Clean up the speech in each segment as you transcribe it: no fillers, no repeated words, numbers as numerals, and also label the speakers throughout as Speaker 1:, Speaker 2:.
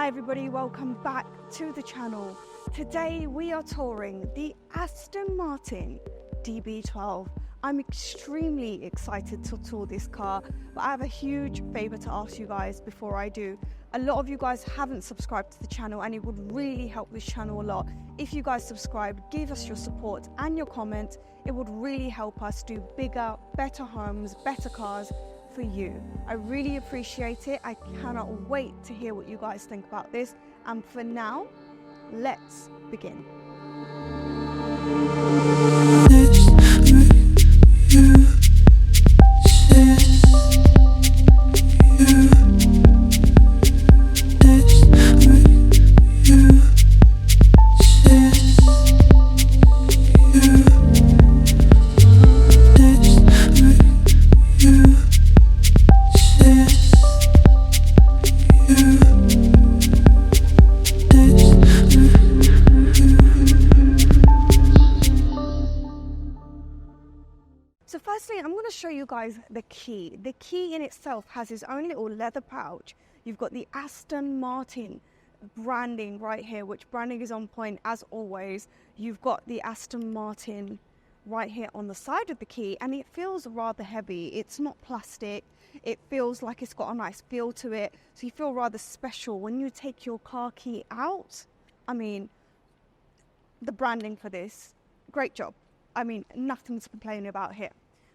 Speaker 1: Hi everybody, welcome back to the channel. Today we are touring the Aston Martin DB12. I'm extremely excited to tour this car, but I have a huge favour to ask you guys before I do. A lot of you guys haven't subscribed to the channel and it would really help this channel a lot. If you guys subscribe, give us your support and your comments. It would really help us do bigger, better homes, better cars for you. I really appreciate it. I cannot wait to hear what you guys think about this. And for now, let's begin. So firstly, I'm going to show you guys the key. The key in itself has its own little leather pouch. You've got the Aston Martin branding right here, which branding is on point as always. You've got the Aston Martin right here on the side of the key, and it feels rather heavy. It's not plastic. It feels like it's got a nice feel to it. So you feel rather special when you take your car key out. I mean, the branding for this, great job. I mean, nothing to complain about here.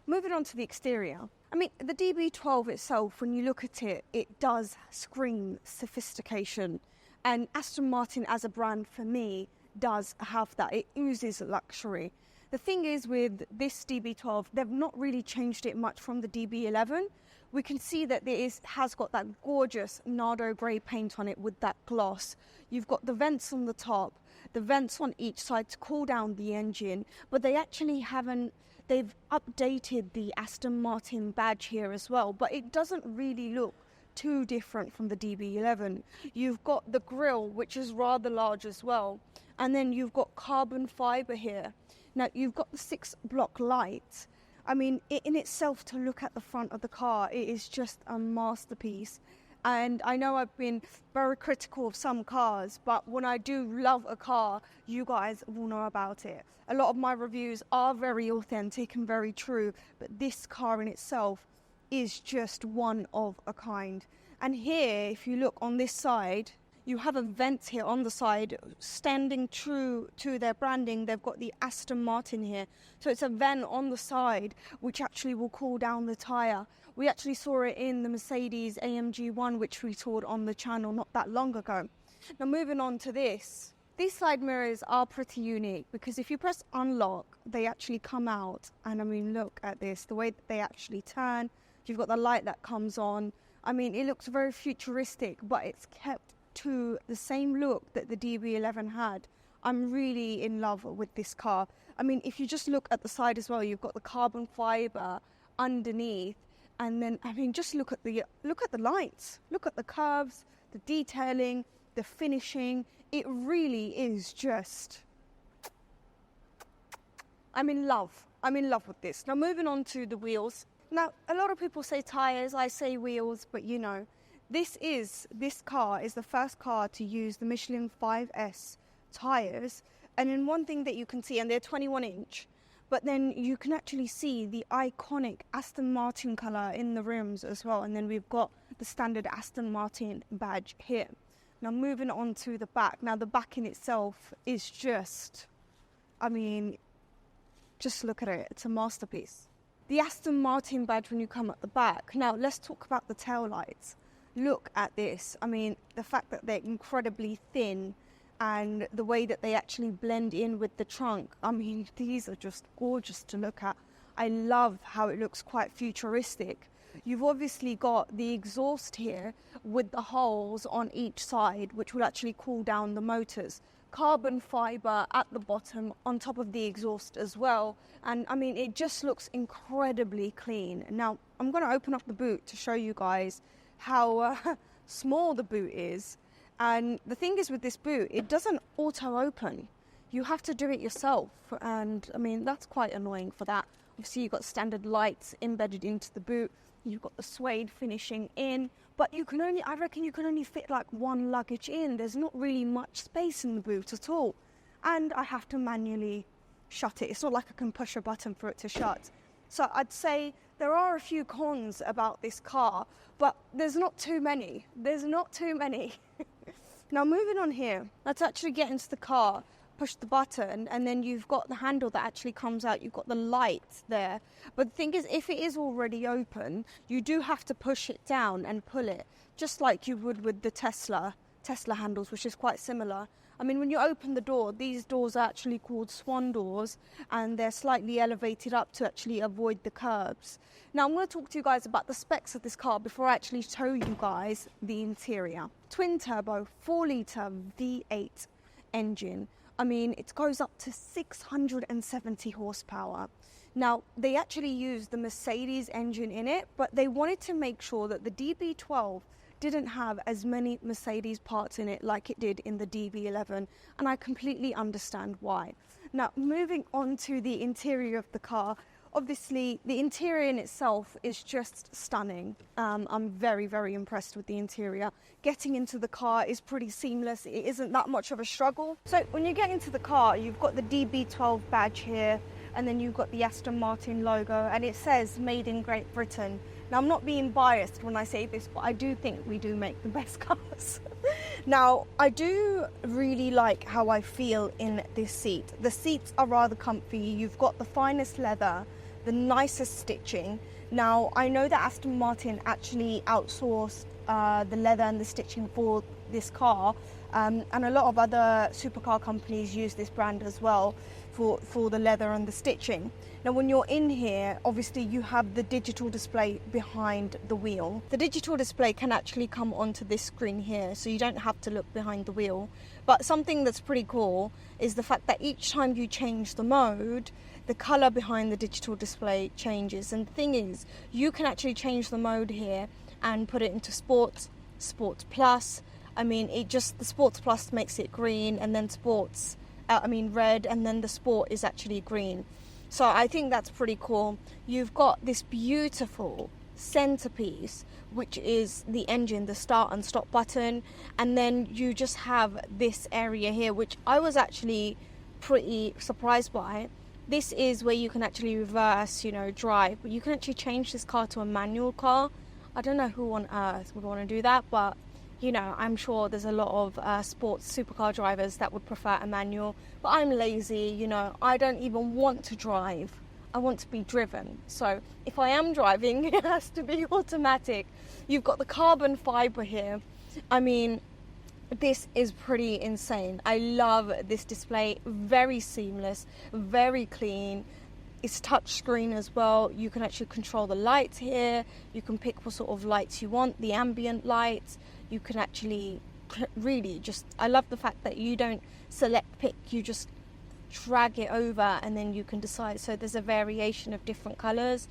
Speaker 1: Moving on to the exterior. I mean, the DB12 itself, when you look at it, it does scream sophistication. And Aston Martin as a brand, for me, does have that. It oozes luxury. The thing is with this DB12, they've not really changed it much from the DB11. We can see that it has got that gorgeous Nardo grey paint on it with that gloss. You've got the vents on the top, the vents on each side to cool down the engine, but they actually haven't. They've updated the Aston Martin badge here as well, but it doesn't really look too different from the DB11. You've got the grille, which is rather large as well, and then you've got carbon fibre here. Now you've got the 6-block lights. I mean, in itself, to look at the front of the car, it is just a masterpiece. And I know I've been very critical of some cars, but when I do love a car, you guys will know about it. A lot of my reviews are very authentic and very true, but this car in itself is just one of a kind. And here, if you look on this side, you have a vent here on the side, standing true to their branding. They've got the Aston Martin here. So it's a vent on the side, which actually will cool down the tyre. We actually saw it in the Mercedes AMG 1, which we toured on the channel not that long ago. Now moving on to this. These side mirrors are pretty unique because if you press unlock, they actually come out. And I mean, look at this, the way that they actually turn. You've got the light that comes on. I mean, it looks very futuristic, but it's kept to the same look that the DB11 had. I'm really in love with this car. I mean, if you just look at the side as well, you've got the carbon fibre underneath. And then, I mean, just look at the lights, look at the curves, the detailing, the finishing. It really is just, I'm in love. I'm in love with this. Now, moving on to the wheels. Now, a lot of people say tyres, I say wheels, but you know, this car is the first car to use the Michelin 5S tyres. And then one thing that you can see, and they're 21-inch, but then you can actually see the iconic Aston Martin colour in the rims as well. And then we've got the standard Aston Martin badge here. Now moving on to the back. Now the back in itself is just, I mean, just look at it. It's a masterpiece. The Aston Martin badge when you come at the back. Now let's talk about the tail lights. Look at this. I mean, the fact that they're incredibly thin and the way that they actually blend in with the trunk. I mean, these are just gorgeous to look at. I love how it looks quite futuristic. You've obviously got the exhaust here with the holes on each side, which will actually cool down the motors. Carbon fibre at the bottom on top of the exhaust as well. And I mean, it just looks incredibly clean. Now, I'm going to open up the boot to show you guys how small the boot is. And the thing is with this boot, it doesn't auto open. You have to do it yourself. And I mean, that's quite annoying for that. Obviously, you've got standard lights embedded into the boot. You've got the suede finishing in, but you can only, I reckon you can only fit like one luggage in. There's not really much space in the boot at all. And I have to manually shut it. It's not like I can push a button for it to shut. So I'd say there are a few cons about this car, but there's not too many. There's not too many. Now moving on here, let's actually get into the car, push the button, and then you've got the handle that actually comes out. You've got the light there. But the thing is, if it is already open, you do have to push it down and pull it, just like you would with the Tesla handles, which is quite similar. I mean, when you open the door, these doors are actually called swan doors, and they're slightly elevated up to actually avoid the curbs. Now, I'm going to talk to you guys about the specs of this car before I actually show you guys the interior. Twin turbo, 4-litre V8 engine. I mean, it goes up to 670 horsepower. Now, they actually use the Mercedes engine in it, but they wanted to make sure that the DB12 didn't have as many Mercedes parts in it like it did in the DB11, and I completely understand why. Now, moving on to the interior of the car, obviously the interior in itself is just stunning. I'm very, very impressed with the interior. Getting into the car is pretty seamless. It isn't that much of a struggle. So when you get into the car, you've got the DB12 badge here, and then you've got the Aston Martin logo, and it says made in Great Britain. Now, I'm not being biased when I say this, but I do think we do make the best cars. Now, I do really like how I feel in this seat. The seats are rather comfy. You've got the finest leather, the nicest stitching. Now, I know that Aston Martin actually outsourced the leather and the stitching for this car, and a lot of other supercar companies use this brand as well for the leather and the stitching. Now, when you're in here, obviously you have the digital display behind the wheel. The digital display can actually come onto this screen here, so you don't have to look behind the wheel. But something that's pretty cool is the fact that each time you change the mode, the color behind the digital display changes. And the thing is, you can actually change the mode here and put it into sports, sports plus. I mean, the sports plus makes it green, and then red, and then the sport is actually green. So I think that's pretty cool. You've got this beautiful centerpiece, which is the engine, the start and stop button, and then you just have this area here, which I was actually pretty surprised by. This is where you can actually reverse, drive, but you can actually change this car to a manual car. I don't know who on earth would want to do that, but I'm sure there's a lot of sports supercar drivers that would prefer a manual, but I'm lazy, I don't even want to drive. I want to be driven. So if I am driving, it has to be automatic. You've got the carbon fiber here. I mean, this is pretty insane. I love this display. Very seamless, very clean. It's touch screen as well. You can actually control the lights here. You can pick what sort of lights you want, the ambient lights. You can actually really I love the fact that you don't pick, you just drag it over and then you can decide. So there's a variation of different colors.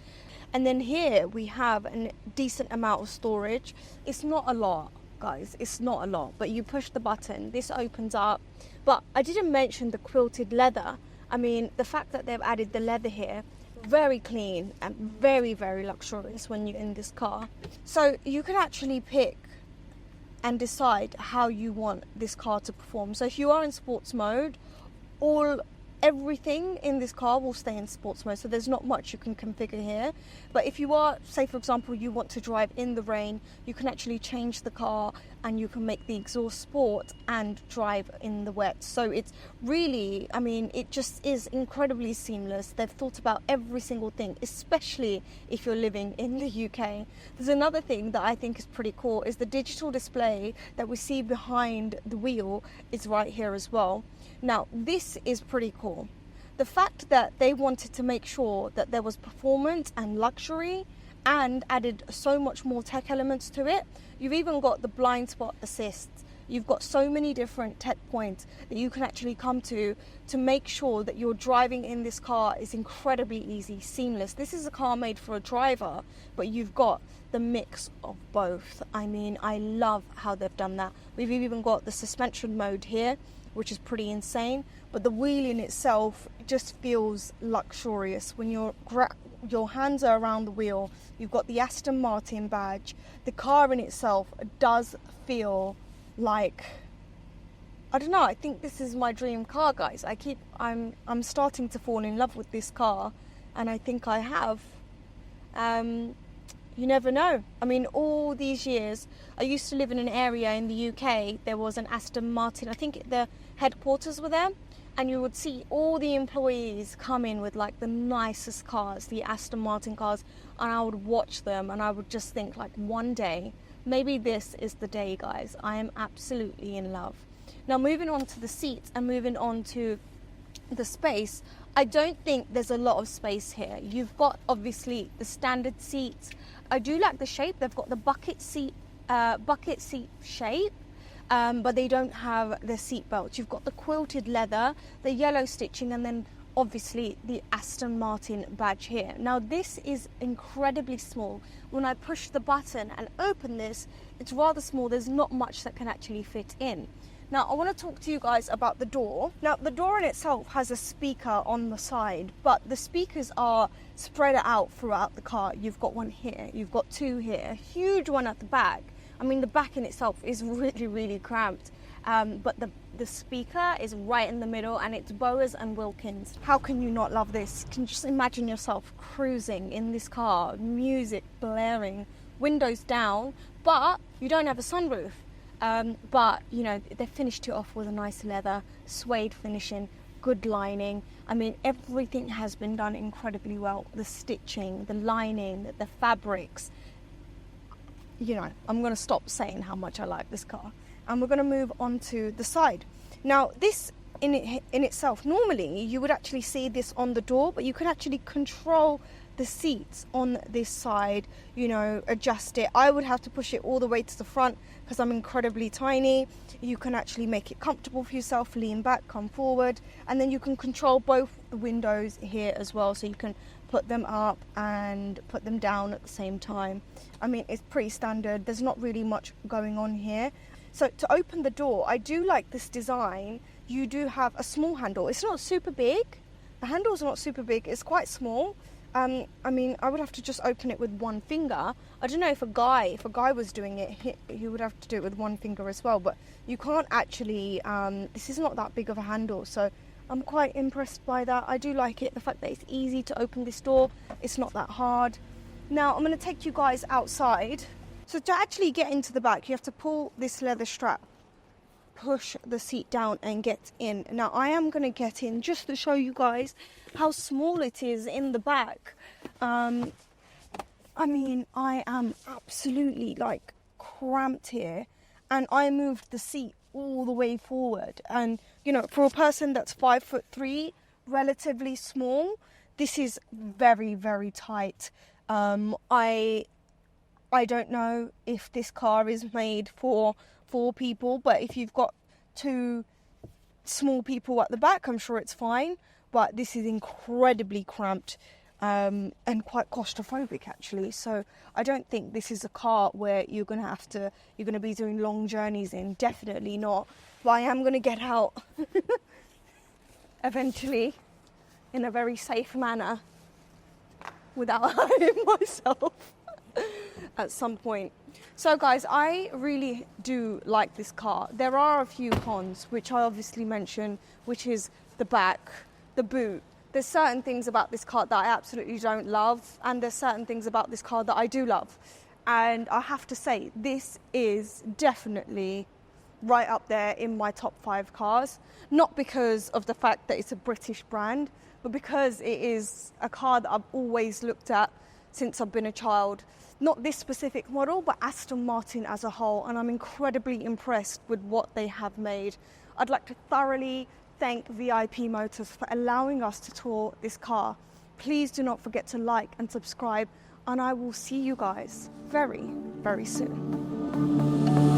Speaker 1: And then here we have a decent amount of storage. It's not a lot, guys, it's not a lot, but you push the button, this opens up. But I didn't mention the quilted leather. I mean, the fact that they've added the leather here, very clean and very, very luxurious when you're in this car. So you can actually pick and decide how you want this car to perform. So if you are in sports mode, everything in this car will stay in sports mode, so there's not much you can configure here. But if you are, say for example, you want to drive in the rain, you can actually change the car and you can make the exhaust sport and drive in the wet. So it's really, I mean, it just is incredibly seamless. They've thought about every single thing, especially if you're living in the UK. There's another thing that I think is pretty cool, is the digital display that we see behind the wheel is right here as well. Now, this is pretty cool. The fact that they wanted to make sure that there was performance and luxury and added so much more tech elements to it. You've even got the blind spot assist. You've got so many different tech points that you can actually come to make sure that your driving in this car is incredibly easy, seamless. This is a car made for a driver, but you've got the mix of both. I mean, I love how they've done that. We've even got the suspension mode here, which is pretty insane, but the wheel in itself just feels luxurious. When you're your hands are around the wheel. You've got the Aston Martin badge. The car in itself does feel like, I don't know, I think this is my dream car, guys. I'm starting to fall in love with this car, and I think I have. You never know. I mean, all these years, I used to live in an area in the UK. There was an Aston Martin, I think the headquarters were there, and you would see all the employees come in with like the nicest cars, the Aston Martin cars, and I would watch them and I would just think like, one day, maybe this is the day, guys. I am absolutely in love. Now, moving on to the seats and moving on to the space, I don't think there's a lot of space here. You've got obviously the standard seats. I do like the shape. They've got the bucket seat shape, but they don't have the seat belts. You've got the quilted leather, the yellow stitching, and then obviously the Aston Martin badge here. Now, this is incredibly small. When I push the button and open this, it's rather small. There's not much that can actually fit in. Now, I want to talk to you guys about the door. Now, the door in itself has a speaker on the side, but the speakers are spread out throughout the car. You've got one here, you've got two here, a huge one at the back. I mean, the back in itself is really, really cramped, but the speaker is right in the middle, and it's Bowers and Wilkins. How can you not love this? Can you just imagine yourself cruising in this car, music blaring, windows down, but you don't have a sunroof. But, you know, they finished it off with a nice leather, suede finishing, good lining. I mean, everything has been done incredibly well. The stitching, the lining, the fabrics. You know, I'm going to stop saying how much I like this car. And we're going to move on to the side. Now, this in itself, normally you would actually see this on the door, but you can actually control the seats on this side, you know, adjust it. I would have to push it all the way to the front because I'm incredibly tiny. You can actually make it comfortable for yourself, lean back, come forward, and then you can control both the windows here as well, so you can put them up and put them down at the same time. I mean, it's pretty standard. There's not really much going on here. So to open the door, I do like this design. You do have a small handle. It's not super big. The handle's not super big. It's quite small. I mean, I would have to just open it with one finger. I don't know if a guy was doing it, he would have to do it with one finger as well. But you can't actually, this is not that big of a handle. So I'm quite impressed by that. I do like it, the fact that it's easy to open this door. It's not that hard. Now, I'm going to take you guys outside. So to actually get into the back, you have to pull this leather strap, push the seat down and get in. Now, I am going to get in just to show you guys how small it is in the back. I mean, I am absolutely like cramped here, and I moved the seat all the way forward. And, you know, for a person that's 5'3", relatively small, this is very, very tight. I don't know if this car is made for 4 people, but if you've got 2 small people at the back, I'm sure it's fine. But this is incredibly cramped and quite claustrophobic, actually. So I don't think this is a car where you're going to be doing long journeys in. Definitely not. But I am going to get out eventually in a very safe manner without hurting myself at some point. So guys, I really do like this car. There are a few cons, which I obviously mentioned, which is the back, the boot. There's certain things about this car that I absolutely don't love, and there's certain things about this car that I do love. And I have to say, this is definitely right up there in my top 5 cars. Not because of the fact that it's a British brand, but because it is a car that I've always looked at since I've been a child. Not this specific model, but Aston Martin as a whole, and I'm incredibly impressed with what they have made. I'd like to thoroughly thank VIP Motors for allowing us to tour this car. Please do not forget to like and subscribe, and I will see you guys very, very soon.